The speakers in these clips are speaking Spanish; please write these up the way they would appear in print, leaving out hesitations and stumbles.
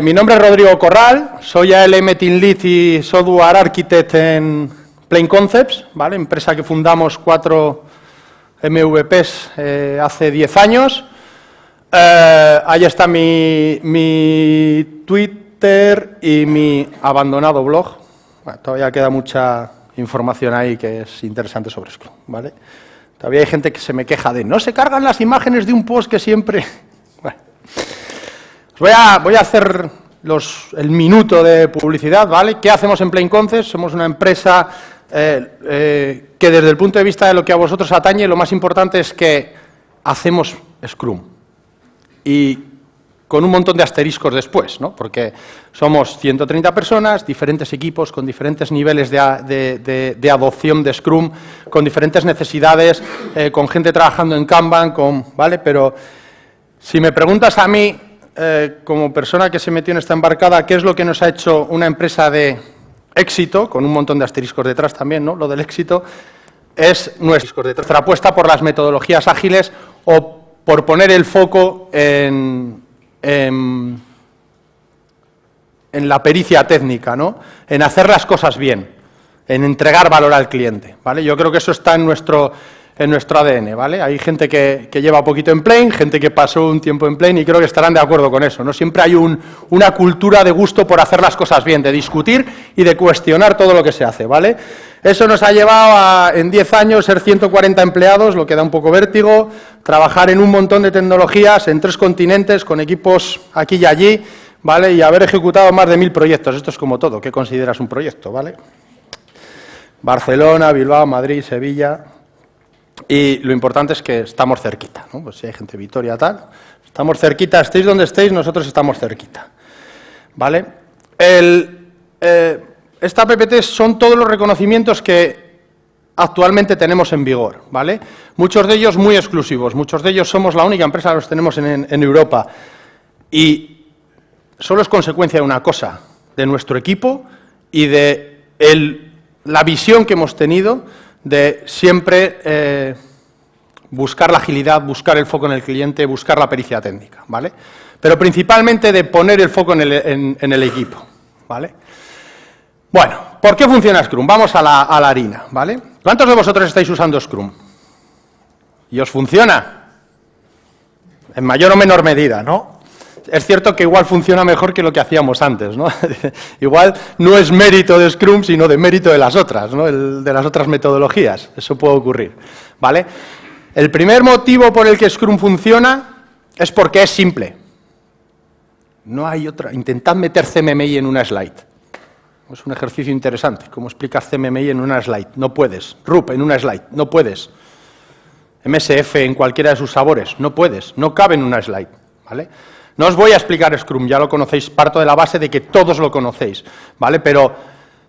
Mi nombre es Rodrigo Corral, soy ALM Team Lead y Software Architect en Plain Concepts, ¿vale? Empresa que fundamos 4 MVPs hace 10 años. Ahí está mi Twitter y mi abandonado blog. Bueno, todavía queda mucha información ahí que es interesante sobre Scrum, ¿vale? Todavía hay gente que se me queja de no se cargan las imágenes de un post que siempre... Bueno. Voy a hacer el minuto de publicidad, ¿vale? ¿Qué hacemos en Plain Concepts? Somos una empresa que desde el punto de vista de lo que a vosotros atañe, lo más importante es que hacemos Scrum. Y con un montón de asteriscos después, ¿no? Porque somos 130 personas, diferentes equipos con diferentes niveles de adopción de Scrum, con diferentes necesidades, con gente trabajando en Kanban, ¿vale? Pero si me preguntas a mí, como persona que se metió en esta embarcada, ¿qué es lo que nos ha hecho una empresa de éxito, con un montón de asteriscos detrás también, ¿no? Lo del éxito es nuestra apuesta por las metodologías ágiles o por poner el foco en la pericia técnica, ¿no? En hacer las cosas bien, en entregar valor al cliente, ¿vale? Yo creo que eso está en nuestro ADN, ¿vale? Hay gente que lleva poquito en Plain, gente que pasó un tiempo en Plain y creo que estarán de acuerdo con eso, ¿no? Siempre hay una cultura de gusto por hacer las cosas bien, de discutir y de cuestionar todo lo que se hace, ¿vale? Eso nos ha llevado a, en 10 años, ser 140 empleados, lo que da un poco vértigo, trabajar en un montón de tecnologías, en 3 continentes, con equipos aquí y allí, ¿vale? Y haber ejecutado más de 1000 proyectos. Esto es como todo, ¿qué consideras un proyecto, ¿vale? Barcelona, Bilbao, Madrid, Sevilla... Y lo importante es que estamos cerquita, ¿no? Pues si hay gente de Vitoria, tal, estamos cerquita, estéis donde estéis, nosotros estamos cerquita, ¿vale? Esta PPT son todos los reconocimientos que actualmente tenemos en vigor, ¿vale? Muchos de ellos muy exclusivos, muchos de ellos somos la única empresa que los tenemos en Europa y solo es consecuencia de una cosa, de nuestro equipo y de la visión que hemos tenido de siempre buscar la agilidad, buscar el foco en el cliente, buscar la pericia técnica, ¿vale? Pero principalmente de poner el foco en el equipo, ¿vale? Bueno, ¿por qué funciona Scrum? Vamos a la harina, ¿vale? ¿Cuántos de vosotros estáis usando Scrum? ¿Y os funciona? En mayor o menor medida, ¿no? Es cierto que igual funciona mejor que lo que hacíamos antes, ¿no? Igual no es mérito de Scrum, sino de mérito de las otras, ¿no? De las otras metodologías. Eso puede ocurrir, ¿vale? El primer motivo por el que Scrum funciona es porque es simple. No hay otra. Intentad meter CMMI en una slide. Es un ejercicio interesante. ¿Cómo explicas CMMI en una slide? No puedes. RUP en una slide. No puedes. MSF en cualquiera de sus sabores. No puedes. No cabe en una slide, ¿vale? No os voy a explicar Scrum, ya lo conocéis, parto de la base de que todos lo conocéis, ¿vale? Pero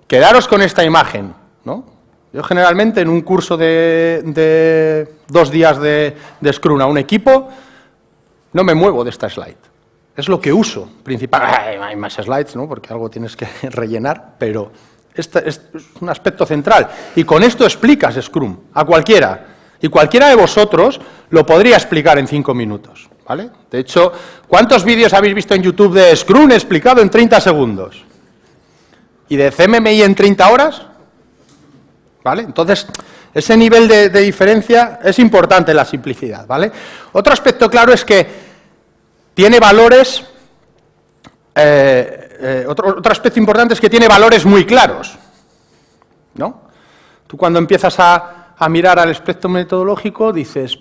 quedaros con esta imagen, ¿no? Yo generalmente en un curso de 2 días de Scrum a un equipo, no me muevo de esta slide. Es lo que uso, principalmente. Hay más slides, ¿no? Porque algo tienes que rellenar, pero este es un aspecto central. Y con esto explicas Scrum a cualquiera. Y cualquiera de vosotros lo podría explicar en 5 minutos. ¿Vale? De hecho, ¿cuántos vídeos habéis visto en YouTube de Scrum explicado en 30 segundos? ¿Y de CMMI en 30 horas? ¿Vale? Entonces, ese nivel de diferencia es importante, la simplicidad, ¿vale? Otro aspecto claro es que tiene valores, otro aspecto importante es que tiene valores muy claros, ¿no? Tú cuando empiezas a mirar al aspecto metodológico dices...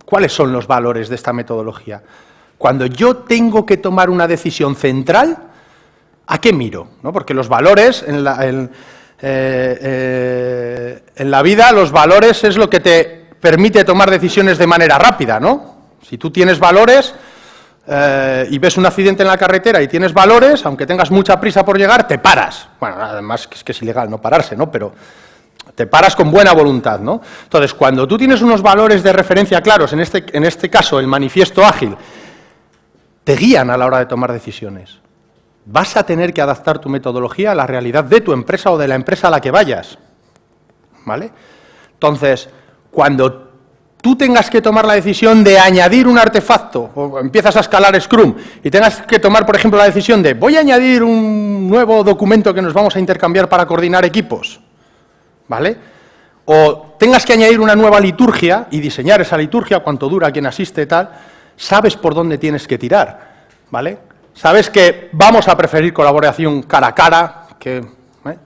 ¿Cuáles son los valores de esta metodología? Cuando yo tengo que tomar una decisión central, ¿a qué miro? ¿No? Porque los valores, en la vida, los valores es lo que te permite tomar decisiones de manera rápida, ¿no? Si tú tienes valores y ves un accidente en la carretera y tienes valores, aunque tengas mucha prisa por llegar, te paras. Bueno, además es que es ilegal no pararse, ¿no? Pero... te paras con buena voluntad, ¿no? Entonces, cuando tú tienes unos valores de referencia claros, en este caso el manifiesto ágil, te guían a la hora de tomar decisiones. Vas a tener que adaptar tu metodología a la realidad de tu empresa o de la empresa a la que vayas, ¿vale? Entonces, cuando tú tengas que tomar la decisión de añadir un artefacto, o empiezas a escalar Scrum, y tengas que tomar, por ejemplo, la decisión de voy a añadir un nuevo documento que nos vamos a intercambiar para coordinar equipos, ¿vale? O tengas que añadir una nueva liturgia y diseñar esa liturgia, cuánto dura, quién asiste, tal, sabes por dónde tienes que tirar, ¿vale? Sabes que vamos a preferir colaboración cara a cara, que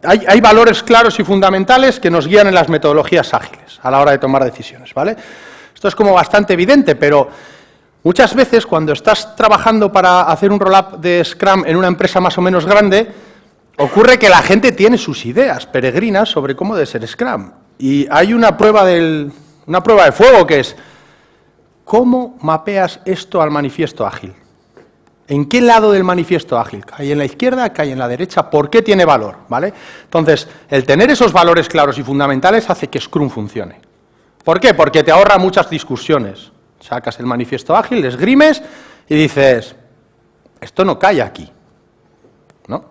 hay valores claros y fundamentales que nos guían en las metodologías ágiles a la hora de tomar decisiones, ¿vale? Esto es como bastante evidente, pero muchas veces cuando estás trabajando para hacer un roll-up de Scrum en una empresa más o menos grande, ocurre que la gente tiene sus ideas peregrinas sobre cómo debe ser Scrum. Y hay una prueba de fuego que es, ¿cómo mapeas esto al manifiesto ágil? ¿En qué lado del manifiesto ágil? ¿Cae en la izquierda? ¿Cae en la derecha? ¿Por qué tiene valor? ¿Vale? Entonces, el tener esos valores claros y fundamentales hace que Scrum funcione. ¿Por qué? Porque te ahorra muchas discusiones. Sacas el manifiesto ágil, le esgrimes y dices, esto no cae aquí, ¿no?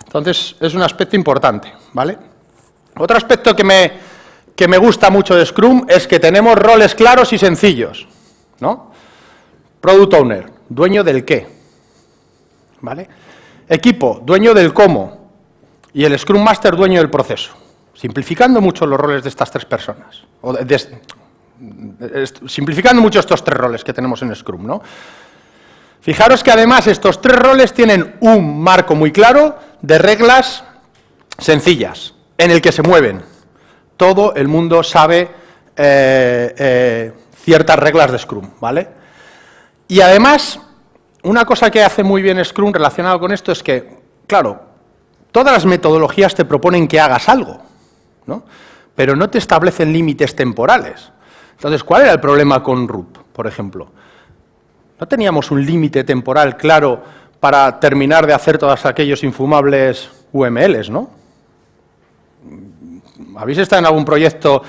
Entonces, es un aspecto importante, ¿vale? Otro aspecto que me gusta mucho de Scrum es que tenemos roles claros y sencillos, ¿no? Product Owner, dueño del qué, ¿vale? Equipo, dueño del cómo, y el Scrum Master, dueño del proceso, simplificando mucho los roles de estas tres personas, simplificando mucho estos tres roles que tenemos en Scrum, ¿no? Fijaros que además estos tres roles tienen un marco muy claro de reglas sencillas, en el que se mueven. Todo el mundo sabe ciertas reglas de Scrum, ¿vale? Y además, una cosa que hace muy bien Scrum relacionado con esto es que, claro, todas las metodologías te proponen que hagas algo, ¿no? Pero no te establecen límites temporales. Entonces, ¿cuál era el problema con Root, por ejemplo? No teníamos un límite temporal claro para terminar de hacer todos aquellos infumables UMLs, ¿no? ¿Habéis estado en algún proyecto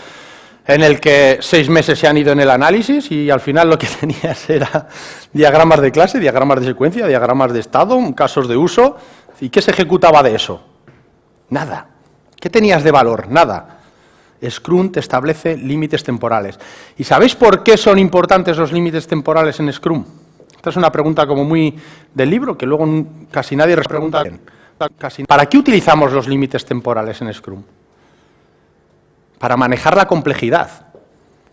en el que 6 meses se han ido en el análisis y al final lo que tenías era diagramas de clase, diagramas de secuencia, diagramas de estado, casos de uso? ¿Y qué se ejecutaba de eso? Nada. ¿Qué tenías de valor? Nada. Scrum te establece límites temporales. ¿Y sabéis por qué son importantes los límites temporales en Scrum? Esta es una pregunta como muy del libro, que luego casi nadie pregunta. ¿Para qué utilizamos los límites temporales en Scrum? Para manejar la complejidad.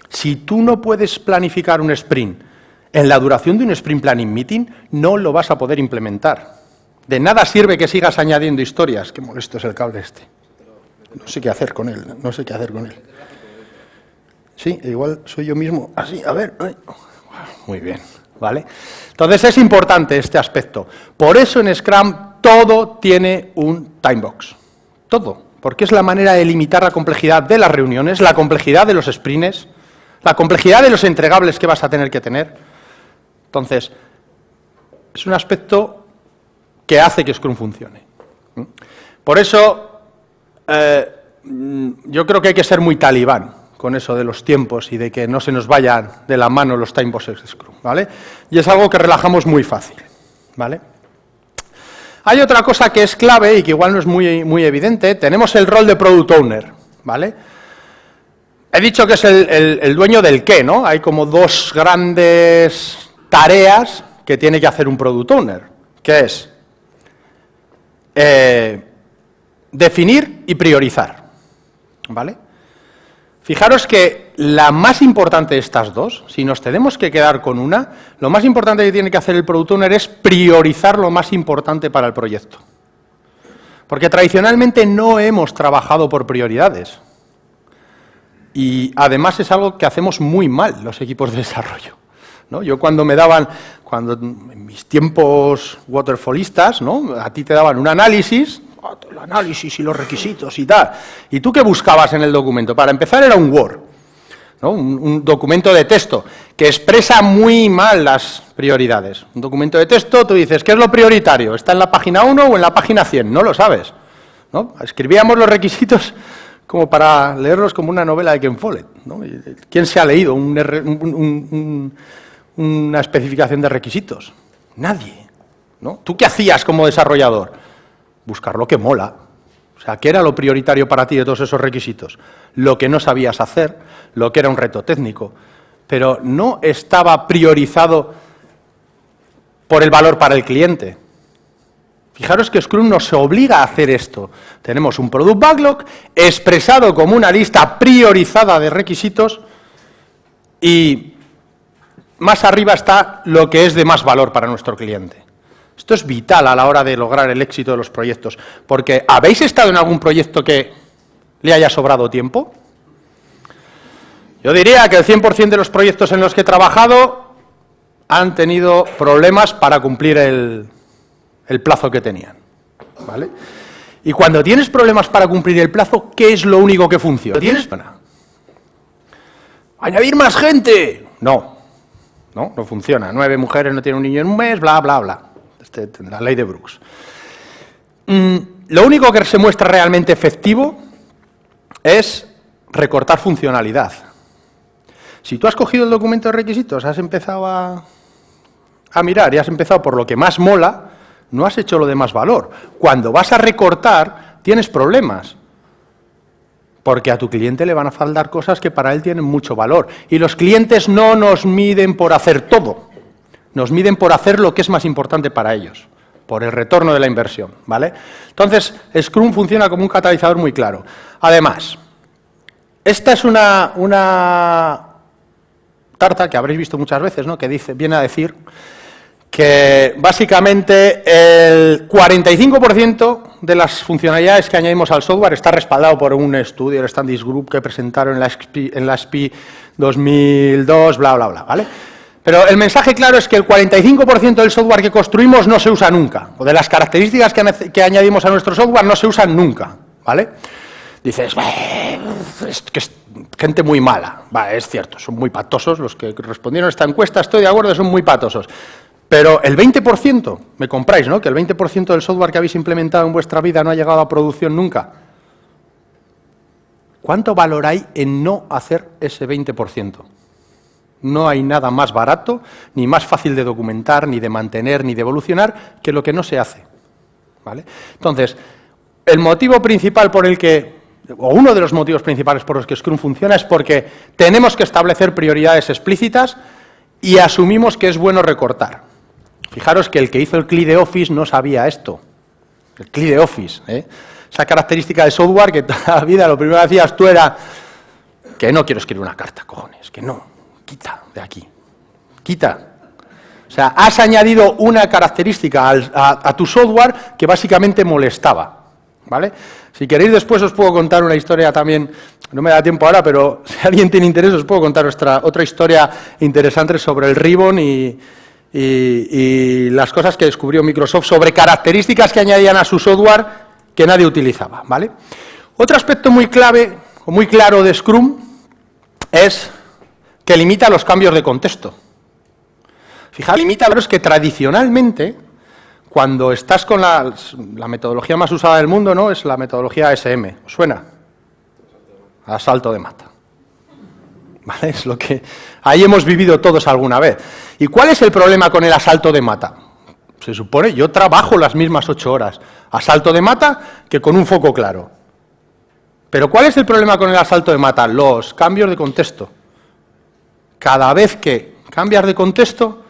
Si tú no puedes planificar un sprint en la duración de un sprint planning meeting, no lo vas a poder implementar. De nada sirve que sigas añadiendo historias. Qué molesto es el cable este. No sé qué hacer con él, no sé qué hacer con él. Sí, igual soy yo mismo. Así, a ver. Muy bien, ¿vale? Entonces es importante este aspecto. Por eso en Scrum todo tiene un timebox. Todo. Porque es la manera de limitar la complejidad de las reuniones, la complejidad de los sprints, la complejidad de los entregables que vas a tener que tener. Entonces, es un aspecto que hace que Scrum funcione. Por eso, yo creo que hay que ser muy talibán con eso de los tiempos y de que no se nos vayan de la mano los timeboxes de Scrum, ¿vale? Y es algo que relajamos muy fácil, ¿vale? Hay otra cosa que es clave y que igual no es muy evidente. Tenemos el rol de Product Owner, ¿vale? He dicho que es el dueño del qué, ¿no? Hay como dos grandes tareas que tiene que hacer un Product Owner, que es definir y priorizar, ¿vale? Fijaros que la más importante de estas dos, si nos tenemos que quedar con una, lo más importante que tiene que hacer el Product Owner es priorizar lo más importante para el proyecto. Porque tradicionalmente no hemos trabajado por prioridades. Y además es algo que hacemos muy mal los equipos de desarrollo, ¿no? Yo cuando en mis tiempos waterfallistas, ¿no? A ti te daban un análisis, el análisis y los requisitos y tal. ¿Y tú qué buscabas en el documento? Para empezar era un Word, ¿no? Un documento de texto que expresa muy mal las prioridades. Un documento de texto, tú dices, ¿qué es lo prioritario? ¿Está en la página 1 o en la página 100? No lo sabes, ¿no? Escribíamos los requisitos como para leerlos como una novela de Ken Follett, ¿no? ¿Quién se ha leído una especificación de requisitos? Nadie, ¿no? ¿Tú qué hacías como desarrollador? Buscar lo que mola. O sea, ¿qué era lo prioritario para ti de todos esos requisitos? Lo que no sabías hacer, lo que era un reto técnico, pero no estaba priorizado por el valor para el cliente. Fijaros que Scrum nos obliga a hacer esto. Tenemos un Product Backlog expresado como una lista priorizada de requisitos y más arriba está lo que es de más valor para nuestro cliente. Esto es vital a la hora de lograr el éxito de los proyectos, porque ¿habéis estado en algún proyecto que le haya sobrado tiempo? Yo diría que el 100% de los proyectos en los que he trabajado han tenido problemas para cumplir el plazo que tenían, ¿vale? Y cuando tienes problemas para cumplir el plazo, ¿qué es lo único que funciona? ¿Añadir más gente? No funciona. 9 mujeres no tienen un niño en un mes, bla, bla, bla. La ley de Brooks. Lo único que se muestra realmente efectivo es recortar funcionalidad. Si tú has cogido el documento de requisitos, has empezado a mirar y has empezado por lo que más mola, no has hecho lo de más valor. Cuando vas a recortar, tienes problemas. Porque a tu cliente le van a faltar cosas que para él tienen mucho valor. Y los clientes no nos miden por hacer todo. Nos miden por hacer lo que es más importante para ellos, por el retorno de la inversión, ¿vale? Entonces, Scrum funciona como un catalizador muy claro. Además, esta es una tarta que habréis visto muchas veces, ¿no? Que viene a decir que básicamente el 45% de las funcionalidades que añadimos al software está respaldado por un estudio, el Standish Group, que presentaron en la SPI 2002, bla, bla, bla, ¿vale? Pero el mensaje claro es que el 45% del software que construimos no se usa nunca, o de las características que añadimos a nuestro software no se usan nunca, ¿vale? Dices, es que es gente muy mala. Vale, es cierto, son muy patosos, los que respondieron a esta encuesta, estoy de acuerdo, son muy patosos. Pero el 20%, me compráis, ¿no? Que el 20% del software que habéis implementado en vuestra vida no ha llegado a producción nunca. ¿Cuánto valor hay en no hacer ese 20%? No hay nada más barato, ni más fácil de documentar, ni de mantener, ni de evolucionar, que lo que no se hace, ¿vale? Entonces, el motivo principal por el que, o uno de los motivos principales por los que Scrum funciona es porque tenemos que establecer prioridades explícitas y asumimos que es bueno recortar. Fijaros que el que hizo el CLI de Office no sabía esto. El CLI de Office, esa característica de software que toda la vida lo primero que hacías tú era que no quiero escribir una carta, cojones, que no. Quita de aquí, quita. O sea, has añadido una característica a tu software que básicamente molestaba, ¿vale? Si queréis después os puedo contar una historia también, no me da tiempo ahora, pero si alguien tiene interés os puedo contar otra historia interesante sobre el Ribbon y las cosas que descubrió Microsoft sobre características que añadían a su software que nadie utilizaba, ¿vale? Otro aspecto muy clave, o muy claro de Scrum es que limita los cambios de contexto. Fijaros, es que tradicionalmente, cuando estás con la metodología más usada del mundo, ¿no? Es la metodología ASM. ¿Os suena? Asalto de mata. ¿Vale? Es lo que ahí hemos vivido todos alguna vez. ¿Y cuál es el problema con el asalto de mata? Se supone, yo trabajo las mismas 8 horas, asalto de mata, que con un foco claro. Pero ¿cuál es el problema con el asalto de mata? Los cambios de contexto. Cada vez que cambias de contexto,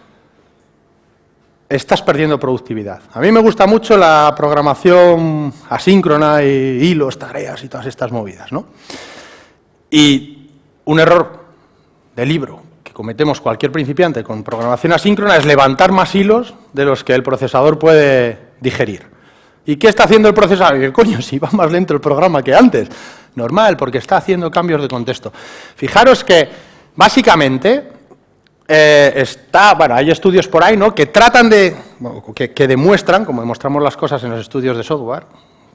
estás perdiendo productividad. A mí me gusta mucho la programación asíncrona y hilos, tareas y todas estas movidas, ¿no? Y un error de libro que cometemos cualquier principiante con programación asíncrona es levantar más hilos de los que el procesador puede digerir. ¿Y qué está haciendo el procesador? Y coño, si va más lento el programa que antes. Normal, porque está haciendo cambios de contexto. Fijaros que básicamente, hay estudios por ahí, ¿no? Que tratan de, que demuestran, como demostramos las cosas en los estudios de software,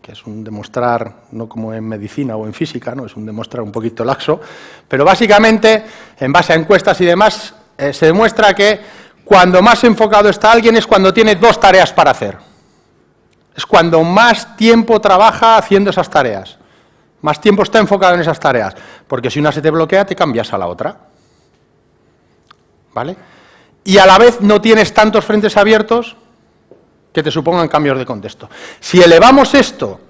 que es un demostrar, no como en medicina o en física, ¿no? Es un demostrar un poquito laxo, pero básicamente, en base a encuestas y demás, se demuestra que cuando más enfocado está alguien es cuando tiene 2 tareas para hacer. Es cuando más tiempo trabaja haciendo esas tareas. Más tiempo está enfocado en esas tareas, porque si una se te bloquea, te cambias a la otra. ¿Vale? Y a la vez no tienes tantos frentes abiertos que te supongan cambios de contexto. Si elevamos esto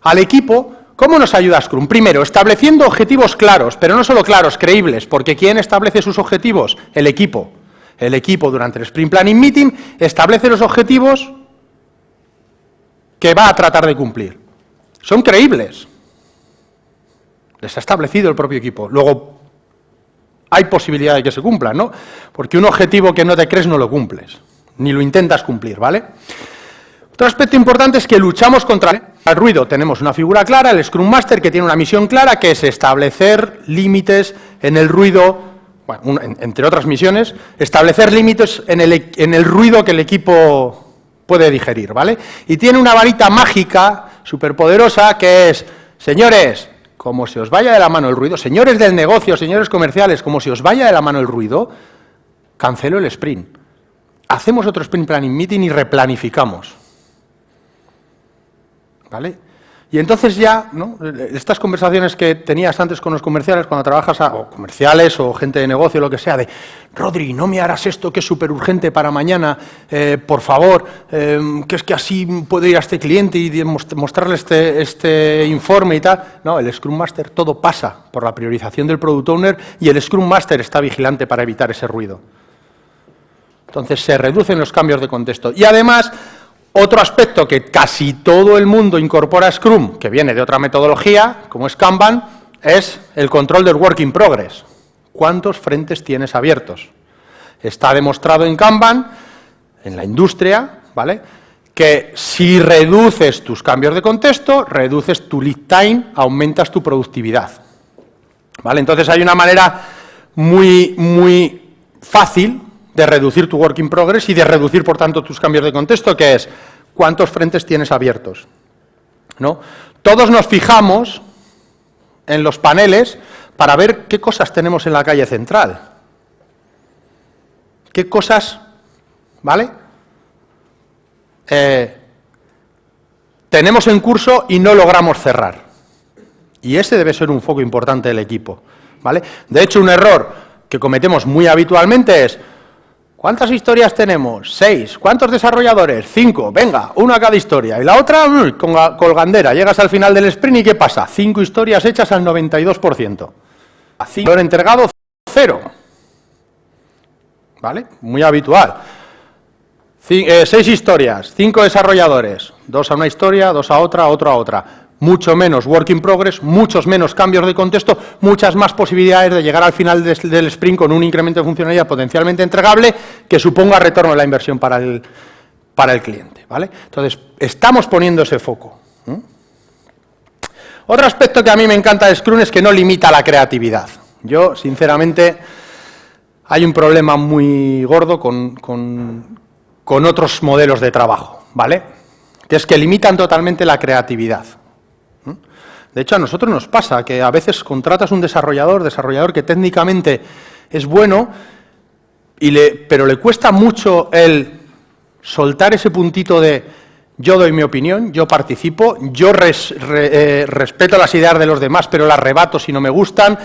al equipo, ¿Cómo nos ayuda Scrum? Primero, estableciendo objetivos claros, pero no solo claros, creíbles, porque ¿quién establece sus objetivos? El equipo. El equipo durante el Sprint Planning Meeting establece los objetivos que va a tratar de cumplir. Son creíbles. Les ha establecido el propio equipo. Luego, hay posibilidad de que se cumplan, ¿no? Porque un objetivo que no te crees no lo cumples, ni lo intentas cumplir, ¿vale? Otro aspecto importante es que luchamos contra el ruido. Tenemos una figura clara, el Scrum Master, que tiene una misión clara, que es establecer límites en el ruido, bueno, entre otras misiones, establecer límites en el ruido que el equipo puede digerir, ¿vale? Y tiene una varita mágica, superpoderosa, que es, señores, como se os vaya de la mano el ruido, señores del negocio, señores comerciales, como se os vaya de la mano el ruido, cancelo el sprint. Hacemos otro Sprint Planning Meeting y replanificamos. ¿Vale? Y entonces ya, ¿no? Estas conversaciones que tenías antes con los comerciales, cuando trabajas, o comerciales o gente de negocio, lo que sea, de, Rodri, no me harás esto que es súper urgente para mañana, por favor, que es que así puedo ir a este cliente y mostrarle este informe y tal. No, el Scrum Master todo pasa por la priorización del Product Owner y el Scrum Master está vigilante para evitar ese ruido. Entonces se reducen los cambios de contexto. Y además, otro aspecto que casi todo el mundo incorpora a Scrum, que viene de otra metodología, como es Kanban, es el control del work in progress. ¿Cuántos frentes tienes abiertos? Está demostrado en Kanban, en la industria, ¿vale?, que si reduces tus cambios de contexto, reduces tu lead time, aumentas tu productividad. ¿Vale? Entonces hay una manera muy fácil de reducir tu work in progress y de reducir, por tanto, tus cambios de contexto, que es cuántos frentes tienes abiertos, ¿no? Todos nos fijamos en los paneles para ver qué cosas tenemos en la calle central. ¿Qué cosas, ¿vale?, tenemos en curso y no logramos cerrar? Y ese debe ser un foco importante del equipo, ¿vale? De hecho, un error que cometemos muy habitualmente es: ¿cuántas historias tenemos? 6. ¿Cuántos desarrolladores? 5. Venga, uno a cada historia. Y la otra, con colgandera. Llegas al final del sprint y ¿qué pasa? 5 historias hechas al 92%. A 5 entregado, 0. ¿Vale? Muy habitual. 6 historias, 5 desarrolladores. 2 a una historia, 2 a otra, otro a otra. Mucho menos work in progress, muchos menos cambios de contexto, muchas más posibilidades de llegar al final del sprint con un incremento de funcionalidad potencialmente entregable que suponga retorno de la inversión para el cliente, ¿vale? Entonces, estamos poniendo ese foco. Otro aspecto que a mí me encanta de Scrum es que no limita la creatividad. Yo, sinceramente, hay un problema muy gordo con otros modelos de trabajo, ¿vale?, que es que limitan totalmente la creatividad. De hecho, a nosotros nos pasa que a veces contratas un desarrollador que técnicamente es bueno, pero le cuesta mucho el soltar ese puntito de yo doy mi opinión, yo participo, yo respeto las ideas de los demás, pero las rebato si no me gustan,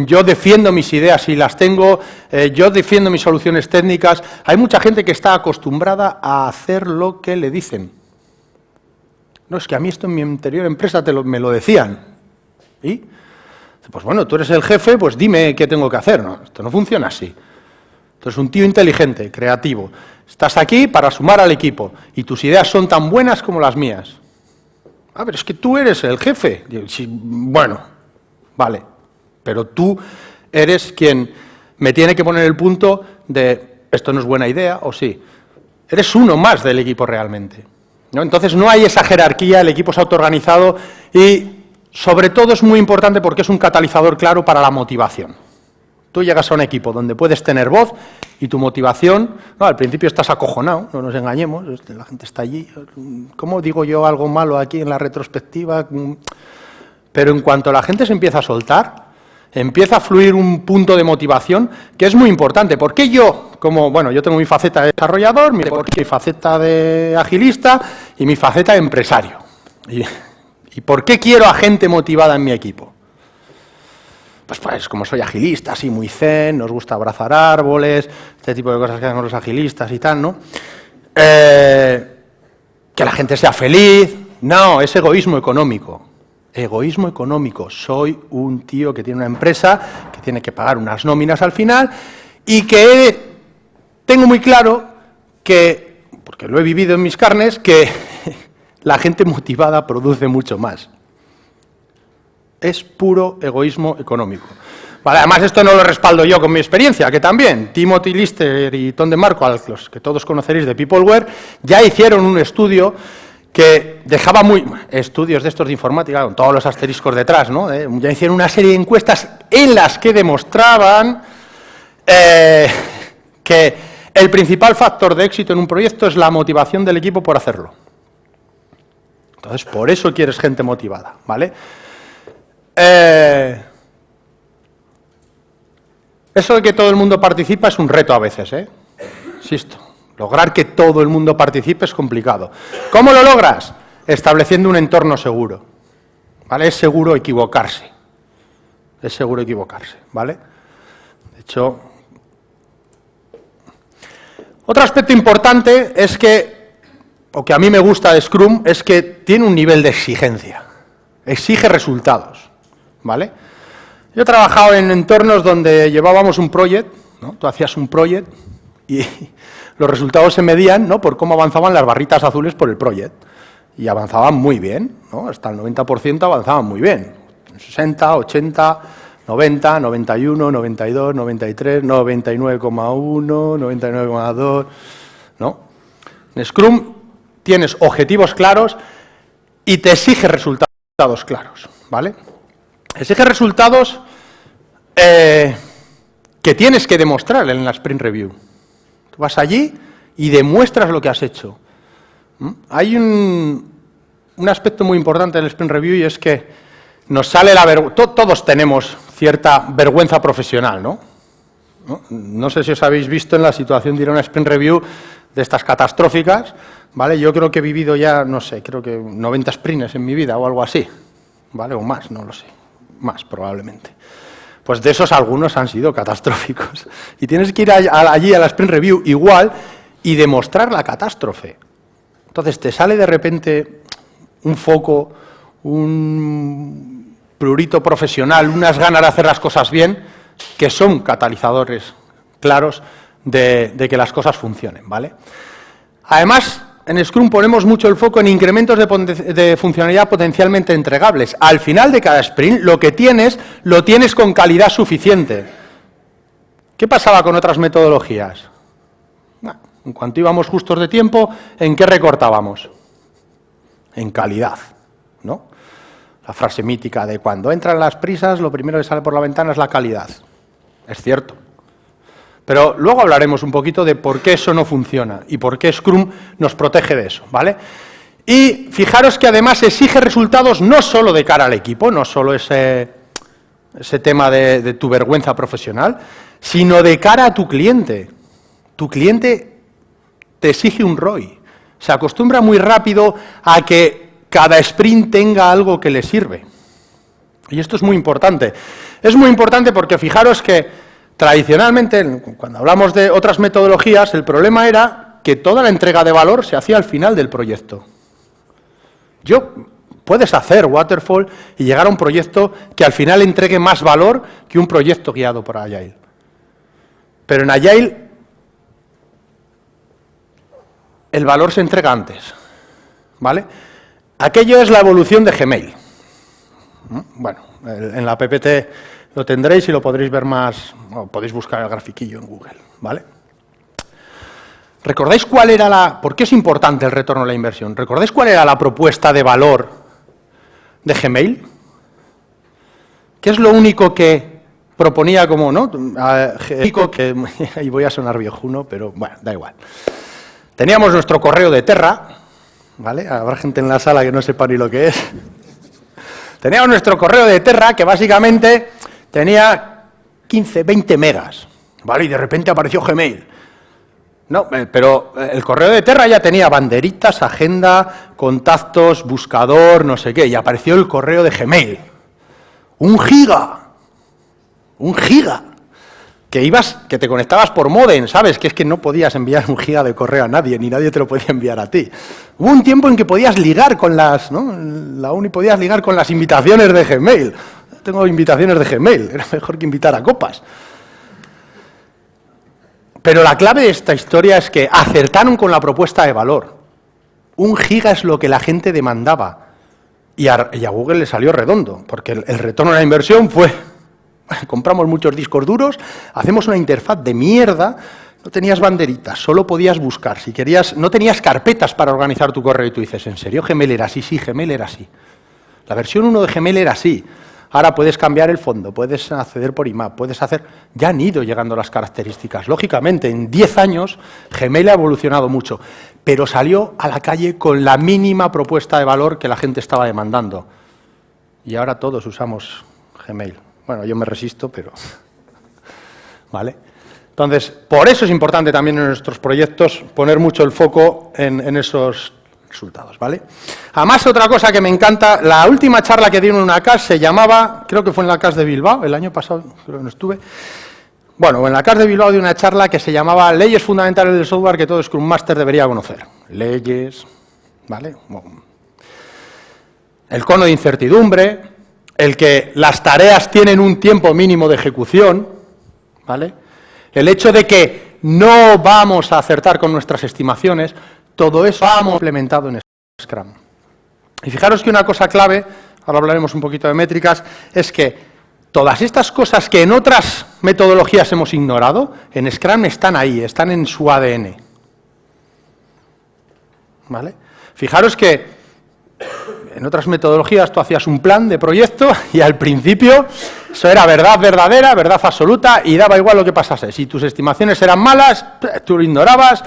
yo defiendo mis ideas si las tengo, yo defiendo mis soluciones técnicas. Hay mucha gente que está acostumbrada a hacer lo que le dicen. No, es que a mí esto en mi anterior empresa me lo decían. ¿Y? Pues bueno, tú eres el jefe, pues dime qué tengo que hacer. No, esto no funciona así. Tú eres un tío inteligente, creativo. Estás aquí para sumar al equipo y tus ideas son tan buenas como las mías. Ah, pero es que tú eres el jefe. Sí, bueno, vale, pero tú eres quien me tiene que poner el punto de esto no es buena idea o sí. Eres uno más del equipo realmente, ¿no? Entonces no hay esa jerarquía, el equipo es autoorganizado y sobre todo es muy importante porque es un catalizador claro para la motivación. Tú llegas a un equipo donde puedes tener voz y tu motivación, no, al principio estás acojonado, no nos engañemos, la gente está allí, ¿cómo digo yo algo malo aquí en la retrospectiva? Pero en cuanto la gente se empieza a soltar, empieza a fluir un punto de motivación que es muy importante. ¿Por qué yo? Bueno, yo tengo mi faceta de desarrollador, mi faceta de agilista y mi faceta de empresario. ¿Y por qué quiero a gente motivada en mi equipo? Pues como soy agilista, así muy zen, nos gusta abrazar árboles, este tipo de cosas que hacen los agilistas y tal, ¿no? Que la gente sea feliz. No, es egoísmo económico. Egoísmo económico. Soy un tío que tiene una empresa, que tiene que pagar unas nóminas al final y que tengo muy claro que, porque lo he vivido en mis carnes, que la gente motivada produce mucho más. Es puro egoísmo económico. Vale, además, esto no lo respaldo yo con mi experiencia, que también Timothy Lister y Tom DeMarco, a los que todos conoceréis de Peopleware, ya hicieron un estudio que dejaba estudios de estos de informática, con todos los asteriscos detrás, ¿no? Ya hicieron una serie de encuestas en las que demostraban que el principal factor de éxito en un proyecto es la motivación del equipo por hacerlo. Entonces, por eso quieres gente motivada, ¿vale? Eso de que todo el mundo participa es un reto a veces, insisto. Lograr que todo el mundo participe es complicado. ¿Cómo lo logras? Estableciendo un entorno seguro, ¿vale? Es seguro equivocarse. Es seguro equivocarse, ¿vale? De hecho, otro aspecto importante es que, o que a mí me gusta de Scrum, es que tiene un nivel de exigencia. Exige resultados, ¿vale? Yo he trabajado en entornos donde llevábamos un project, ¿no? Tú hacías un project y los resultados se medían, ¿no?, por cómo avanzaban las barritas azules por el project. Y avanzaban muy bien, ¿no? Hasta el 90% avanzaban muy bien. 60, 80, 90, 91, 92, 93, 99,1, 99,2, ¿no? En Scrum tienes objetivos claros y te exige resultados claros, ¿vale? Exige resultados que tienes que demostrar en la Sprint Review. Tú vas allí y demuestras lo que has hecho. Hay un aspecto muy importante del Sprint Review y es que nos sale la vergüenza. Todos tenemos cierta vergüenza profesional, ¿no? No sé si os habéis visto en la situación de ir a una Sprint Review de estas catastróficas, ¿vale? Yo creo que he vivido ya, no sé, creo que 90 sprints en mi vida o algo así, ¿vale? O más, no lo sé, más probablemente. Pues de esos algunos han sido catastróficos. Y tienes que ir allí a la Sprint Review igual y demostrar la catástrofe. Entonces te sale de repente un foco, un prurito profesional, unas ganas de hacer las cosas bien, que son catalizadores claros de que las cosas funcionen, ¿vale? Además, en Scrum ponemos mucho el foco en incrementos de funcionalidad potencialmente entregables. Al final de cada sprint, lo que tienes, lo tienes con calidad suficiente. ¿Qué pasaba con otras metodologías? Bueno, en cuanto íbamos justos de tiempo, ¿en qué recortábamos? En calidad, ¿no? La frase mítica de cuando entran las prisas, lo primero que sale por la ventana es la calidad. Es cierto. Pero luego hablaremos un poquito de por qué eso no funciona y por qué Scrum nos protege de eso, ¿vale? Y fijaros que además exige resultados no solo de cara al equipo, no solo ese tema de tu vergüenza profesional, sino de cara a tu cliente. Tu cliente te exige un ROI. Se acostumbra muy rápido a que cada sprint tenga algo que le sirve. Y esto es muy importante. Es muy importante porque fijaros que tradicionalmente, cuando hablamos de otras metodologías, el problema era que toda la entrega de valor se hacía al final del proyecto. Puedes hacer Waterfall y llegar a un proyecto que al final entregue más valor que un proyecto guiado por Agile. Pero en Agile el valor se entrega antes, ¿vale? Aquello es la evolución de Gmail. Bueno, en la PPT lo tendréis y lo podréis ver más, o podéis buscar el grafiquillo en Google, ¿vale? ¿Recordáis cuál era por qué es importante el retorno a la inversión? ¿Recordáis cuál era la propuesta de valor de Gmail? ¿Qué es lo único que proponía como, no? Y voy a sonar viejuno, pero bueno, da igual. Teníamos nuestro correo de Terra, ¿vale? Habrá gente en la sala que no sepa ni lo que es. Teníamos nuestro correo de Terra que básicamente tenía 15, 20 megas, ¿vale? Y de repente apareció Gmail. No, pero el correo de Terra ya tenía banderitas, agenda, contactos, buscador, no sé qué, y apareció el correo de Gmail. ¡1 giga! ¡1 giga! que te conectabas por módem, ¿sabes? Que es que no podías enviar 1 giga de correo a nadie, ni nadie te lo podía enviar a ti. Hubo un tiempo en que podías ligar con las, ¿no? La uni podías ligar con las invitaciones de Gmail. Tengo invitaciones de Gmail, era mejor que invitar a copas. Pero la clave de esta historia es que acertaron con la propuesta de valor. 1 giga es lo que la gente demandaba. Y a Google le salió redondo, porque el retorno de la inversión fue: compramos muchos discos duros, hacemos una interfaz de mierda, no tenías banderitas, solo podías buscar. Si querías, no tenías carpetas para organizar tu correo y tú dices, ¿en serio Gmail era así? Sí, Gmail era así. La versión 1 de Gmail era así. Ahora puedes cambiar el fondo, puedes acceder por IMAP, puedes hacer... Ya han ido llegando las características. Lógicamente, en 10 años Gmail ha evolucionado mucho, pero salió a la calle con la mínima propuesta de valor que la gente estaba demandando. Y ahora todos usamos Gmail. Bueno, yo me resisto, pero... ¿Vale? Entonces, por eso es importante también en nuestros proyectos poner mucho el foco en esos resultados, ¿vale? Además, otra cosa que me encanta, la última charla que dieron en una CAS se llamaba, creo que fue en la CAS de Bilbao, el año pasado creo que no estuve, bueno, en la CAS de Bilbao de una charla que se llamaba Leyes fundamentales del software que todo Scrum Master debería conocer. Leyes, ¿vale? Bueno, el cono de incertidumbre, el que las tareas tienen un tiempo mínimo de ejecución, ¿vale? El hecho de que no vamos a acertar con nuestras estimaciones, todo eso hemos implementado en Scrum. Y fijaros que una cosa clave, ahora hablaremos un poquito de métricas, es que todas estas cosas que en otras metodologías hemos ignorado, en Scrum están ahí, están en su ADN. ¿Vale? Fijaros que en otras metodologías tú hacías un plan de proyecto y al principio eso era verdad verdadera, verdad absoluta y daba igual lo que pasase. Si tus estimaciones eran malas, tú lo ignorabas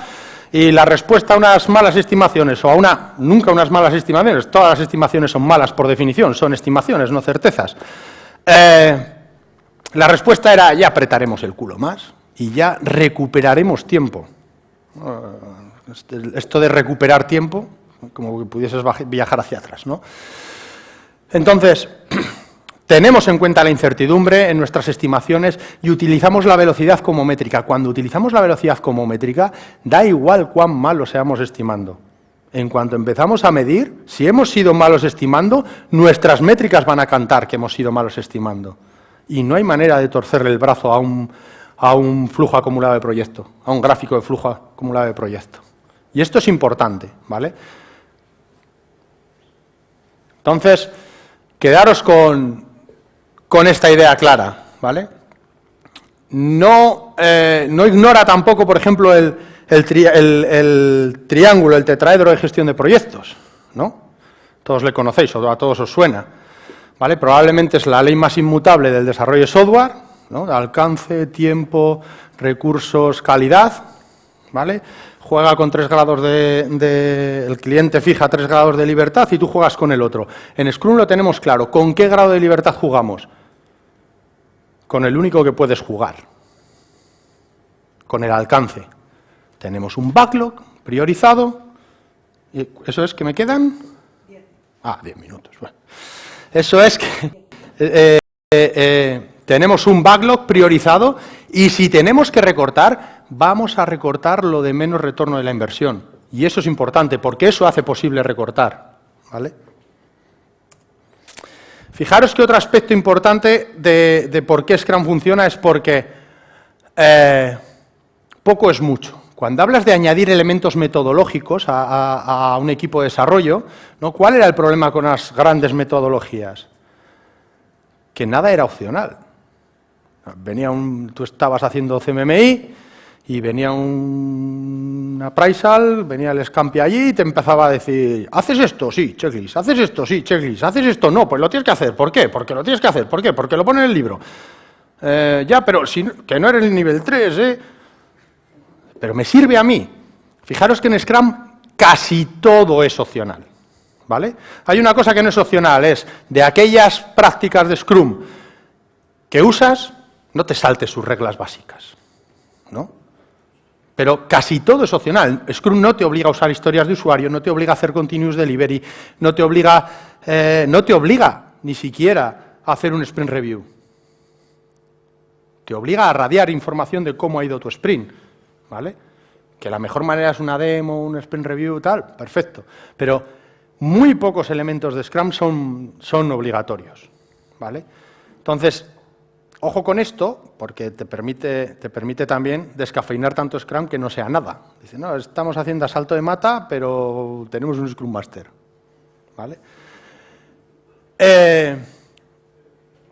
y la respuesta a unas malas estimaciones o a nunca unas malas estimaciones, todas las estimaciones son malas por definición, son estimaciones, no certezas. La respuesta era ya apretaremos el culo más y ya recuperaremos tiempo. Esto de recuperar tiempo, como que pudieses viajar hacia atrás, ¿no? Entonces, tenemos en cuenta la incertidumbre en nuestras estimaciones y utilizamos la velocidad como métrica. Cuando utilizamos la velocidad como métrica, da igual cuán malos seamos estimando. En cuanto empezamos a medir, si hemos sido malos estimando, nuestras métricas van a cantar que hemos sido malos estimando. Y no hay manera de torcerle el brazo a un flujo acumulado de proyecto, a un gráfico de flujo acumulado de proyecto. Y esto es importante, ¿vale? Entonces, quedaros con esta idea clara, ¿vale? No ignora tampoco, por ejemplo, el triángulo, el tetraedro de gestión de proyectos, ¿no? Todos le conocéis, o a todos os suena, ¿vale? Probablemente es la ley más inmutable del desarrollo de software, ¿no? De alcance, tiempo, recursos, calidad, ¿vale? Juega con 3 grados el cliente fija 3 grados de libertad y tú juegas con el otro. En Scrum lo tenemos claro. ¿Con qué grado de libertad jugamos? Con el único que puedes jugar. Con el alcance. Tenemos un backlog priorizado. Y ¿eso es que me quedan? 10. 10 minutos. Bueno. Eso es que tenemos un backlog priorizado y si tenemos que recortar, vamos a recortar lo de menos retorno de la inversión. Y eso es importante, porque eso hace posible recortar, ¿vale? Fijaros que otro aspecto importante de por qué Scrum funciona es porque poco es mucho. Cuando hablas de añadir elementos metodológicos a un equipo de desarrollo, ¿no? ¿Cuál era el problema con las grandes metodologías? Que nada era opcional. Tú estabas haciendo CMMI y venía un appraisal, venía el Scampi allí y te empezaba a decir, ¿haces esto? Sí, checklist. ¿Haces esto? Sí, checklist. ¿Haces esto? No, pues lo tienes que hacer. ¿Por qué? Porque lo tienes que hacer. ¿Por qué? Porque lo pone en el libro. Ya, pero que no eres el nivel 3, ¿eh? Pero me sirve a mí. Fijaros que en Scrum casi todo es opcional, ¿vale? Hay una cosa que no es opcional, es de aquellas prácticas de Scrum que usas, no te saltes sus reglas básicas, ¿no? Pero casi todo es opcional. Scrum no te obliga a usar historias de usuario, no te obliga a hacer continuous delivery, no te obliga ni siquiera a hacer un sprint review. te obliga a radiar información de cómo ha ido tu sprint, ¿vale? Que la mejor manera es una demo, un sprint review, tal, perfecto. Pero muy pocos elementos de Scrum son obligatorios, ¿vale? Entonces, ojo con esto, porque te permite también descafeinar tanto Scrum que no sea nada. Dice, no, estamos haciendo asalto de mata, pero tenemos un Scrum Master, ¿vale?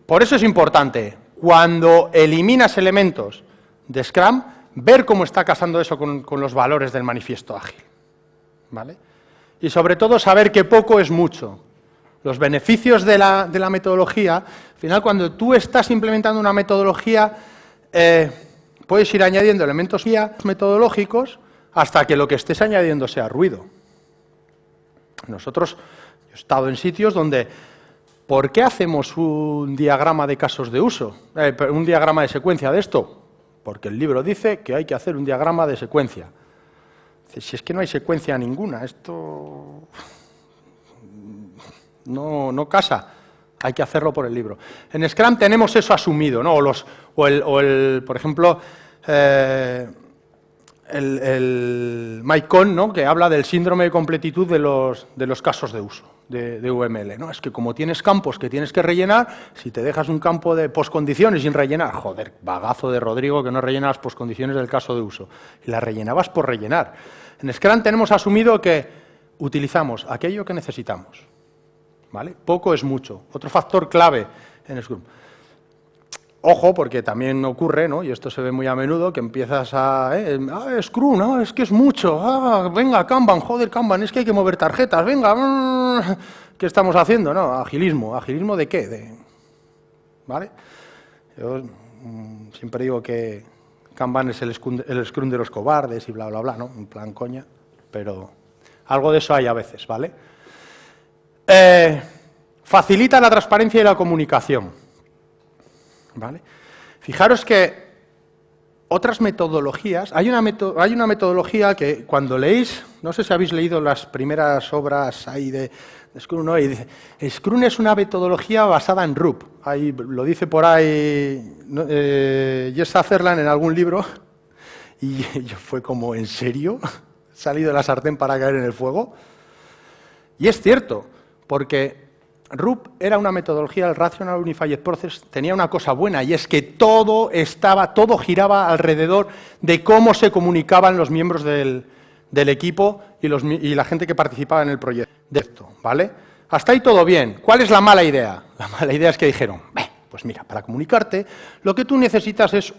Por eso es importante, cuando eliminas elementos de Scrum, ver cómo está casando eso con los valores del manifiesto ágil, ¿vale? Y sobre todo saber que poco es mucho. Los beneficios de la metodología, al final cuando tú estás implementando una metodología, puedes ir añadiendo elementos metodológicos hasta que lo que estés añadiendo sea ruido. Yo he estado en sitios donde, ¿por qué hacemos un diagrama de casos de uso? Un diagrama de secuencia de esto. Porque el libro dice que hay que hacer un diagrama de secuencia. Si es que no hay secuencia ninguna, esto no casa, hay que hacerlo por el libro. En Scrum tenemos eso asumido, ¿no? Por ejemplo, el Mike Cohn, ¿no? Que habla del síndrome de completitud de los casos de uso de UML, ¿no? Es que como tienes campos que tienes que rellenar, si te dejas un campo de poscondiciones sin rellenar, joder, bagazo de Rodrigo que no rellena las poscondiciones del caso de uso, y las rellenabas por rellenar. En Scrum tenemos asumido que utilizamos aquello que necesitamos, ¿vale? Poco es mucho. Otro factor clave en Scrum. Ojo, porque también ocurre, ¿no? Y esto se ve muy a menudo, que empiezas Scrum, ¿no? Es que es mucho, venga, Kanban, joder, Kanban, es que hay que mover tarjetas, venga, ¿qué estamos haciendo? No, agilismo. ¿Agilismo de qué? ¿Vale? Yo siempre digo que Kanban es el Scrum de los cobardes y bla, bla, bla, ¿no? En plan coña, pero algo de eso hay a veces, ¿vale? Facilita la transparencia y la comunicación. ¿Vale? Fijaros que otras metodologías, hay una metodología que cuando leéis, no sé si habéis leído las primeras obras ahí de Scrum, ¿no? Y dice, Scrum es una metodología basada en RUP, ahí, lo dice por ahí Jess Sutherland en algún libro, y yo fue como, ¿en serio? ¿He salido de la sartén para caer en el fuego? Y es cierto, porque RUP era una metodología, el Rational Unified Process, tenía una cosa buena, y es que todo giraba alrededor de cómo se comunicaban los miembros del equipo y la gente que participaba en el proyecto, ¿vale? Hasta ahí todo bien. ¿Cuál es la mala idea? La mala idea es que dijeron, pues mira, para comunicarte, lo que tú necesitas es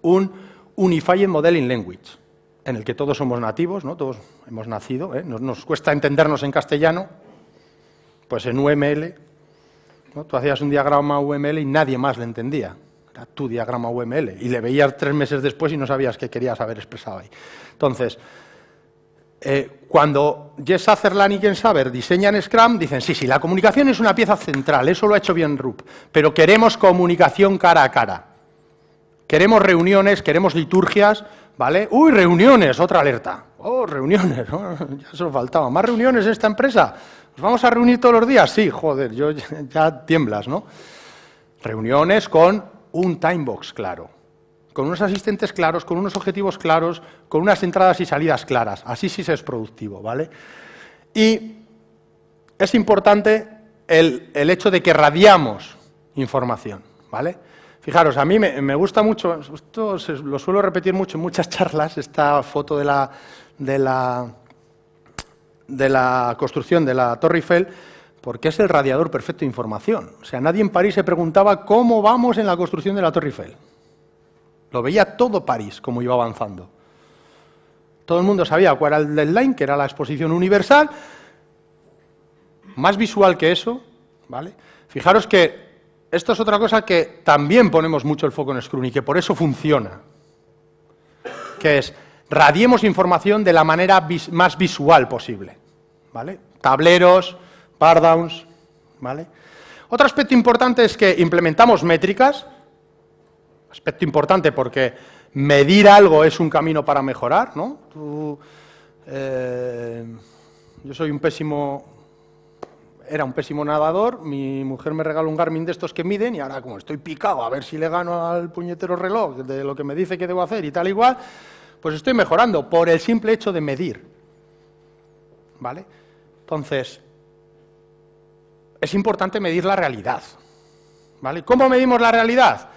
un Unified Modeling Language, en el que todos somos nativos, ¿no? Todos hemos nacido, nos cuesta entendernos en castellano. Pues en UML, ¿no? Tú hacías un diagrama UML y nadie más le entendía. Era tu diagrama UML. Y le veías 3 meses después y no sabías qué querías haber expresado ahí. Entonces, cuando Jess Sutherland y Ken Saber diseñan Scrum, dicen, sí, la comunicación es una pieza central, eso lo ha hecho bien RUP, pero queremos comunicación cara a cara. Queremos reuniones, queremos liturgias, ¿vale? ¡Uy, reuniones! Otra alerta. ¡Oh, reuniones! Oh, ya eso faltaba. ¿Más reuniones en esta empresa? ¿Nos vamos a reunir todos los días? Sí, joder, ya tiemblas, ¿no? Reuniones con un timebox claro, con unos asistentes claros, con unos objetivos claros, con unas entradas y salidas claras. Así sí se es productivo, ¿vale? Y es importante el hecho de que radiamos información, ¿vale? Fijaros, a mí me gusta mucho, esto lo suelo repetir mucho en muchas charlas, esta foto de la construcción de la Torre Eiffel, porque es el radiador perfecto de información. O sea, nadie en París se preguntaba cómo vamos en la construcción de la Torre Eiffel. Lo veía todo París, cómo iba avanzando. Todo el mundo sabía cuál era el deadline, que era la exposición universal. Más visual que eso, ¿vale? Fijaros que esto es otra cosa que también ponemos mucho el foco en Scrum y que por eso funciona, que es radiemos información de la manera más visual posible, ¿vale? Tableros, bardowns, ¿vale? Otro aspecto importante es que implementamos métricas, aspecto importante porque medir algo es un camino para mejorar, ¿no? Yo soy un pésimo era un pésimo nadador, mi mujer me regaló un Garmin de estos que miden y ahora como estoy picado a ver si le gano al puñetero reloj de lo que me dice que debo hacer y tal igual, pues estoy mejorando por el simple hecho de medir, ¿vale? Entonces, es importante medir la realidad, ¿vale? ¿Cómo medimos la realidad?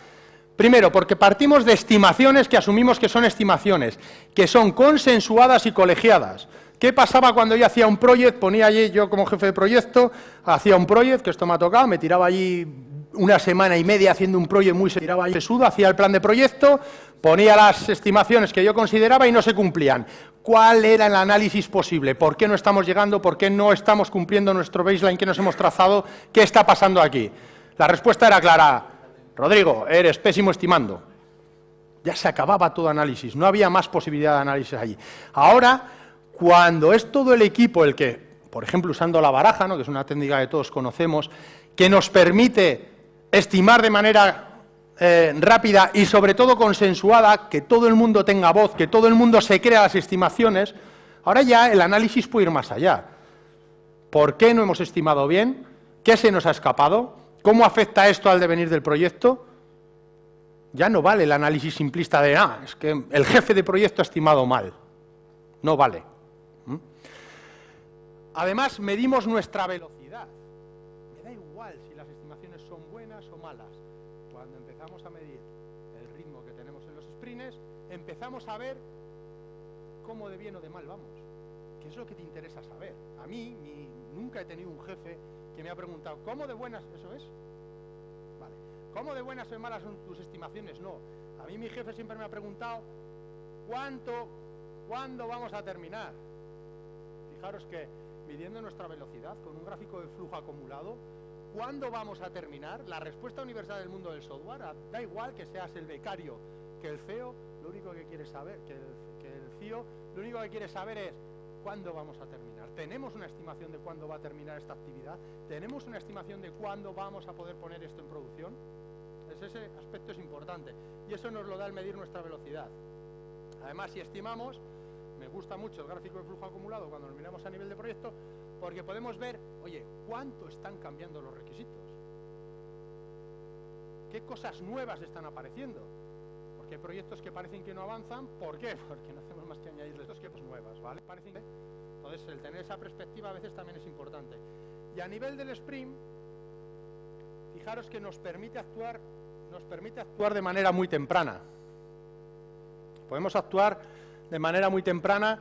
Primero, porque partimos de estimaciones que asumimos que son estimaciones, que son consensuadas y colegiadas. ¿Qué pasaba cuando yo hacía un proyecto? Ponía allí, yo como jefe de proyecto, hacía un proyecto, que esto me ha tocado, me tiraba allí una semana y media haciendo un proyecto muy serio, tiraba allí sesudo, hacía el plan de proyecto, ponía las estimaciones que yo consideraba y no se cumplían. ¿Cuál era el análisis posible? ¿Por qué no estamos llegando? ¿Por qué no estamos cumpliendo nuestro baseline que nos hemos trazado? ¿Qué está pasando aquí? La respuesta era clara. Rodrigo, eres pésimo estimando. Ya se acababa todo análisis, no había más posibilidad de análisis allí. Ahora, cuando es todo el equipo el que, por ejemplo, usando la baraja, ¿no?, que es una técnica que todos conocemos, que nos permite estimar de manera rápida y sobre todo consensuada, que todo el mundo tenga voz, que todo el mundo se crea las estimaciones, ahora ya el análisis puede ir más allá. ¿Por qué no hemos estimado bien? ¿Qué se nos ha escapado? ¿Cómo afecta esto al devenir del proyecto? Ya no vale el análisis simplista de, es que el jefe de proyecto ha estimado mal. No vale. Además, medimos nuestra velocidad. Me da igual si las estimaciones son buenas o malas. Cuando empezamos a medir el ritmo que tenemos en los sprints, empezamos a ver cómo de bien o de mal vamos. ¿Qué es lo que te interesa saber? A mí, nunca he tenido un jefe que me ha preguntado, ¿cómo de buenas? ¿Eso es? Vale. ¿Cómo de buenas o de malas son tus estimaciones? No. A mí mi jefe siempre me ha preguntado, ¿cuándo vamos a terminar? Fijaros que, midiendo nuestra velocidad, con un gráfico de flujo acumulado, ¿cuándo vamos a terminar? La respuesta universal del mundo del software, da igual que seas el becario que el CEO, lo único que quiere saber, que el CEO, lo único que quiere saber es, ¿cuándo vamos a terminar? ¿Tenemos una estimación de cuándo va a terminar esta actividad? ¿Tenemos una estimación de cuándo vamos a poder poner esto en producción? Ese aspecto es importante y eso nos lo da el medir nuestra velocidad. Además, si estimamos, me gusta mucho el gráfico de flujo acumulado cuando lo miramos a nivel de proyecto, porque podemos ver, oye, ¿cuánto están cambiando los requisitos? ¿Qué cosas nuevas están apareciendo? Porque hay proyectos que parecen que no avanzan. ¿Por qué? Porque no hacemos más que añadirles dos cosas nuevas, ¿vale? Entonces, el tener esa perspectiva a veces también es importante. Y a nivel del sprint, fijaros que nos permite actuar de manera muy temprana. Podemos actuar de manera muy temprana,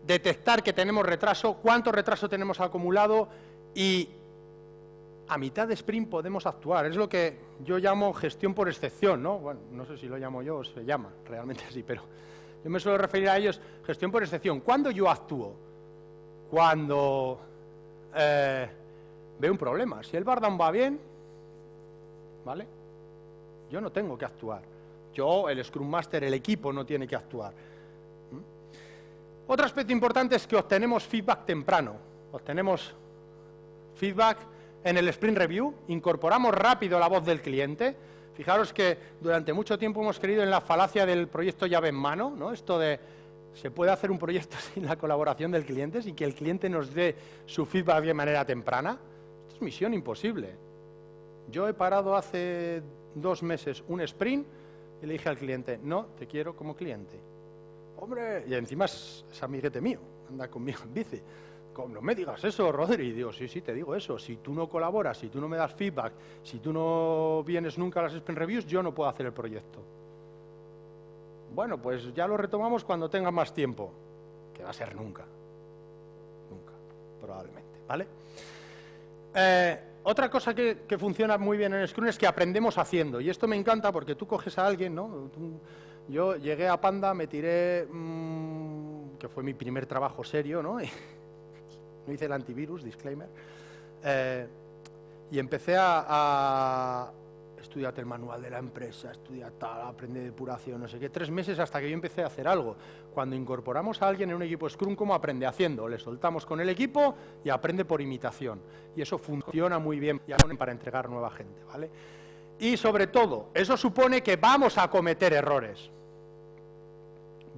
detectar que tenemos retraso, cuánto retraso tenemos acumulado y a mitad de sprint podemos actuar. Es lo que yo llamo gestión por excepción, ¿no? Bueno, no sé si lo llamo yo o se llama, realmente así, pero yo me suelo referir a ellos gestión por excepción. ¿Cuándo yo actúo? Cuando veo un problema. Si el bar down va bien, ¿vale? Yo no tengo que actuar. Yo, el Scrum Master, el equipo no tiene que actuar. Otro aspecto importante es que obtenemos feedback temprano. Obtenemos feedback en el Sprint Review, incorporamos rápido la voz del cliente. Fijaros que durante mucho tiempo hemos creído en la falacia del proyecto llave en mano, ¿no? Esto de, se puede hacer un proyecto sin la colaboración del cliente, sin que el cliente nos dé su feedback de manera temprana. Esto es misión imposible. Yo he parado hace 2 meses un sprint y le dije al cliente, no, te quiero como cliente. Hombre, y encima es amiguete mío, anda conmigo en bici. No me digas eso, Rodri. Y digo, sí, te digo eso. Si tú no colaboras, si tú no me das feedback, si tú no vienes nunca a las sprint reviews, yo no puedo hacer el proyecto. Bueno, pues ya lo retomamos cuando tenga más tiempo. Que va a ser nunca. Nunca, probablemente, ¿vale? Otra cosa que funciona muy bien en Scrum es que aprendemos haciendo. Y esto me encanta porque tú coges a alguien, ¿no? Yo llegué a Panda, me tiré, que fue mi primer trabajo serio, ¿no? No hice el antivirus, disclaimer, y empecé a estudiar el manual de la empresa, estudiar tal, aprender depuración, no sé qué, 3 meses hasta que yo empecé a hacer algo. Cuando incorporamos a alguien en un equipo Scrum, ¿cómo aprende? Haciendo. Le soltamos con el equipo y aprende por imitación. Y eso funciona muy bien para entregar nueva gente, ¿vale? Y sobre todo, eso supone que vamos a cometer errores.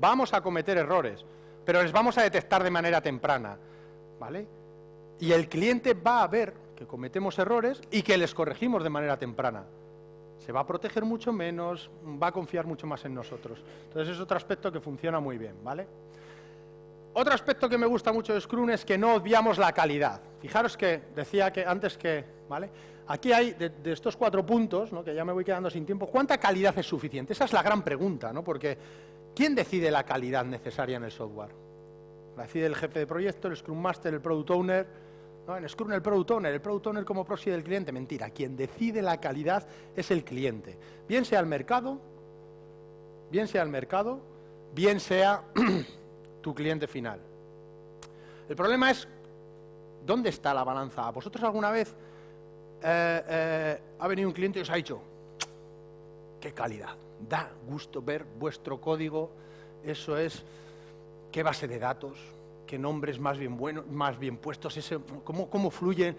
Vamos a cometer errores, pero les vamos a detectar de manera temprana, ¿vale? Y el cliente va a ver que cometemos errores y que les corregimos de manera temprana. Se va a proteger mucho menos, va a confiar mucho más en nosotros. Entonces es otro aspecto que funciona muy bien, ¿vale? Otro aspecto que me gusta mucho de Scrum es que no obviamos la calidad. Fijaros que decía que antes que, ¿vale? Aquí hay, de estos 4 puntos, ¿no?, que ya me voy quedando sin tiempo, ¿cuánta calidad es suficiente? Esa es la gran pregunta, ¿no? Porque ¿quién decide la calidad necesaria en el software? La decide el jefe de proyecto, el Scrum Master, el Product Owner. No, en Scrum el Product Owner como proxy del cliente. Mentira, quien decide la calidad es el cliente. Bien sea el mercado, bien sea tu cliente final. El problema es, ¿dónde está la balanza? ¿A vosotros alguna vez ha venido un cliente y os ha dicho, qué calidad, da gusto ver vuestro código, eso es, qué base de datos, qué nombres más bien buenos, más bien puestos, cómo fluyen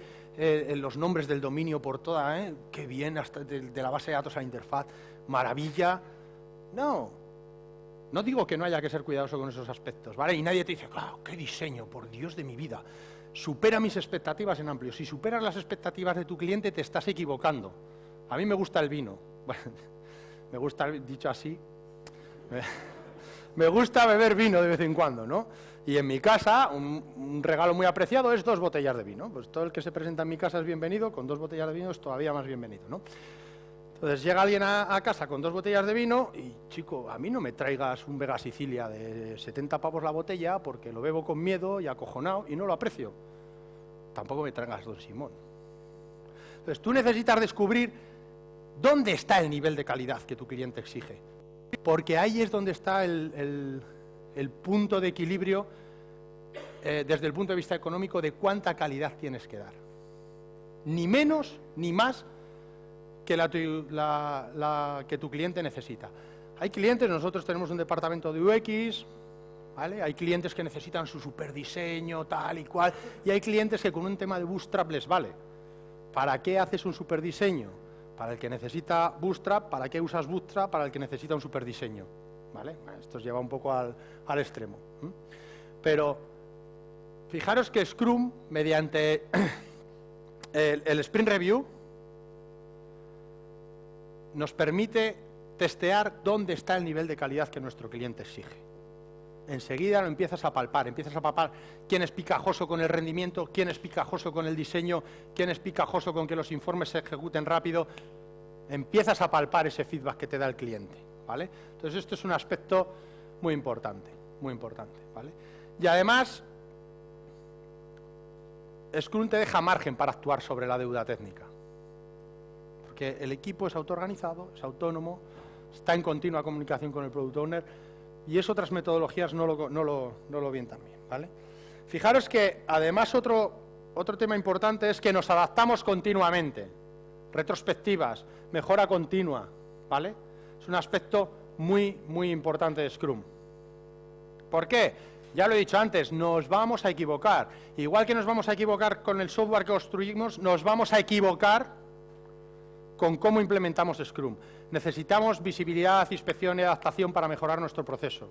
los nombres del dominio por toda, qué bien, hasta de la base de datos a la interfaz, maravilla? No digo que no haya que ser cuidadoso con esos aspectos, ¿vale? Y nadie te dice, claro, qué diseño, por Dios de mi vida, supera mis expectativas en amplio. Si superas las expectativas de tu cliente, te estás equivocando. A mí me gusta el vino, bueno, me gusta, dicho así, me gusta beber vino de vez en cuando, ¿no? Y en mi casa, un regalo muy apreciado es 2 botellas de vino. Pues todo el que se presenta en mi casa es bienvenido, con 2 botellas de vino es todavía más bienvenido, ¿no? Entonces llega alguien a casa con 2 botellas de vino y, chico, a mí no me traigas un Vega Sicilia de 70 pavos la botella porque lo bebo con miedo y acojonado y no lo aprecio. Tampoco me traigas Don Simón. Entonces tú necesitas descubrir dónde está el nivel de calidad que tu cliente exige. Porque ahí es donde está el punto de equilibrio desde el punto de vista económico de cuánta calidad tienes que dar. Ni menos ni más que la que tu cliente necesita. Hay clientes, nosotros tenemos un departamento de UX, ¿vale? Hay clientes que necesitan su superdiseño, tal y cual, y hay clientes que con un tema de Bootstrap les vale. ¿Para qué haces un superdiseño? Para el que necesita Bootstrap. ¿Para qué usas Bootstrap? Para el que necesita un superdiseño, ¿vale? Esto os lleva un poco al extremo. Pero fijaros que Scrum, mediante el Sprint Review, nos permite testear dónde está el nivel de calidad que nuestro cliente exige. Enseguida lo empiezas a palpar quién es picajoso con el rendimiento, quién es picajoso con el diseño, quién es picajoso con que los informes se ejecuten rápido. Empiezas a palpar ese feedback que te da el cliente, ¿vale? Entonces esto es un aspecto muy importante, ¿vale? Y además, Scrum te deja margen para actuar sobre la deuda técnica. Que el equipo es autoorganizado, es autónomo, está en continua comunicación con el Product Owner y eso otras metodologías no lo ven tan bien, ¿vale? Fijaros que además otro tema importante es que nos adaptamos continuamente, retrospectivas, mejora continua, ¿vale? Es un aspecto muy importante de Scrum. ¿Por qué? Ya lo he dicho antes, nos vamos a equivocar. Igual que nos vamos a equivocar con el software que construimos, nos vamos a equivocar con cómo implementamos Scrum. Necesitamos visibilidad, inspección y adaptación para mejorar nuestro proceso,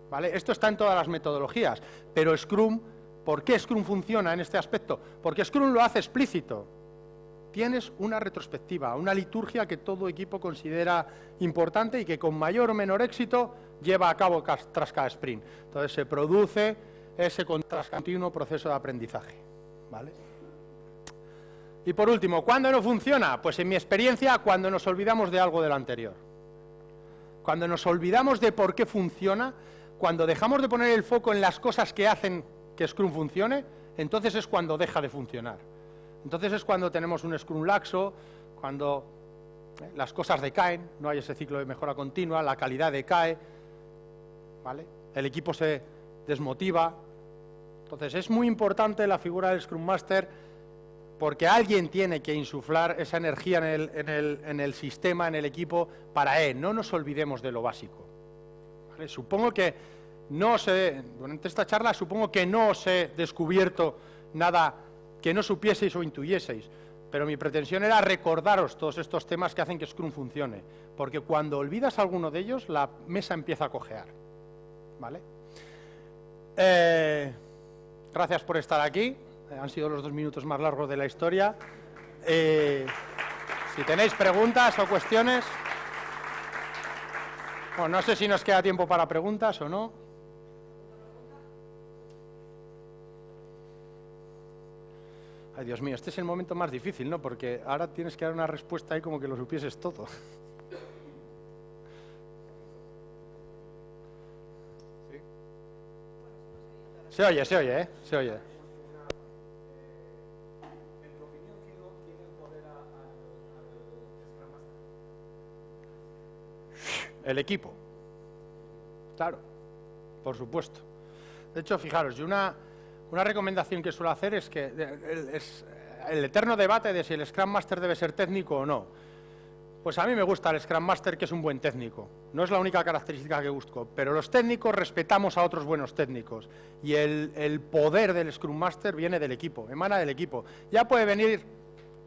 ¿vale? Esto está en todas las metodologías, pero Scrum, ¿por qué Scrum funciona en este aspecto? Porque Scrum lo hace explícito. Tienes una retrospectiva, una liturgia que todo equipo considera importante y que con mayor o menor éxito lleva a cabo tras cada sprint. Entonces se produce ese continuo proceso de aprendizaje, ¿vale? Y por último, ¿cuándo no funciona? Pues en mi experiencia, cuando nos olvidamos de algo de lo anterior. Cuando nos olvidamos de por qué funciona, cuando dejamos de poner el foco en las cosas que hacen que Scrum funcione, entonces es cuando deja de funcionar. Entonces es cuando tenemos un Scrum laxo, cuando las cosas decaen, no hay ese ciclo de mejora continua, la calidad decae, ¿vale? El equipo se desmotiva. Entonces es muy importante la figura del Scrum Master, porque alguien tiene que insuflar esa energía en el sistema, en el equipo, para él. No nos olvidemos de lo básico, ¿vale? Supongo que durante esta charla supongo que no os he descubierto nada que no supieseis o intuyieseis, pero mi pretensión era recordaros todos estos temas que hacen que Scrum funcione, porque cuando olvidas alguno de ellos, la mesa empieza a cojear, ¿vale? Gracias por estar aquí. Han sido los 2 minutos más largos de la historia. Si tenéis preguntas o cuestiones... Bueno, no sé si nos queda tiempo para preguntas o no. Ay, Dios mío, este es el momento más difícil, ¿no? Porque ahora tienes que dar una respuesta ahí como que lo supieses todo. ¿Sí? Se oye, ¿eh? Se oye. En tu opinión, ¿quién tiene el poder al Scrum Master? El equipo. Claro, por supuesto. De hecho, fijaros, yo una recomendación que suelo hacer es que el eterno debate de si el Scrum Master debe ser técnico o no. Pues a mí me gusta el Scrum Master, que es un buen técnico. No es la única característica que busco, pero los técnicos respetamos a otros buenos técnicos. Y el poder del Scrum Master viene del equipo, emana del equipo. Ya puede venir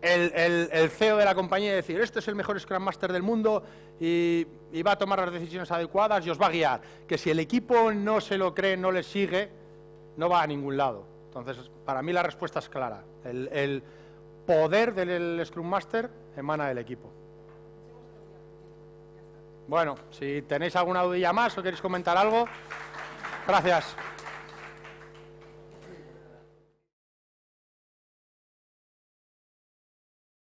el CEO de la compañía y decir, este es el mejor Scrum Master del mundo y va a tomar las decisiones adecuadas y os va a guiar. Que si el equipo no se lo cree, no le sigue, no va a ningún lado. Entonces, para mí la respuesta es clara. El poder del Scrum Master emana del equipo. Bueno, si tenéis alguna dudilla más o queréis comentar algo, gracias.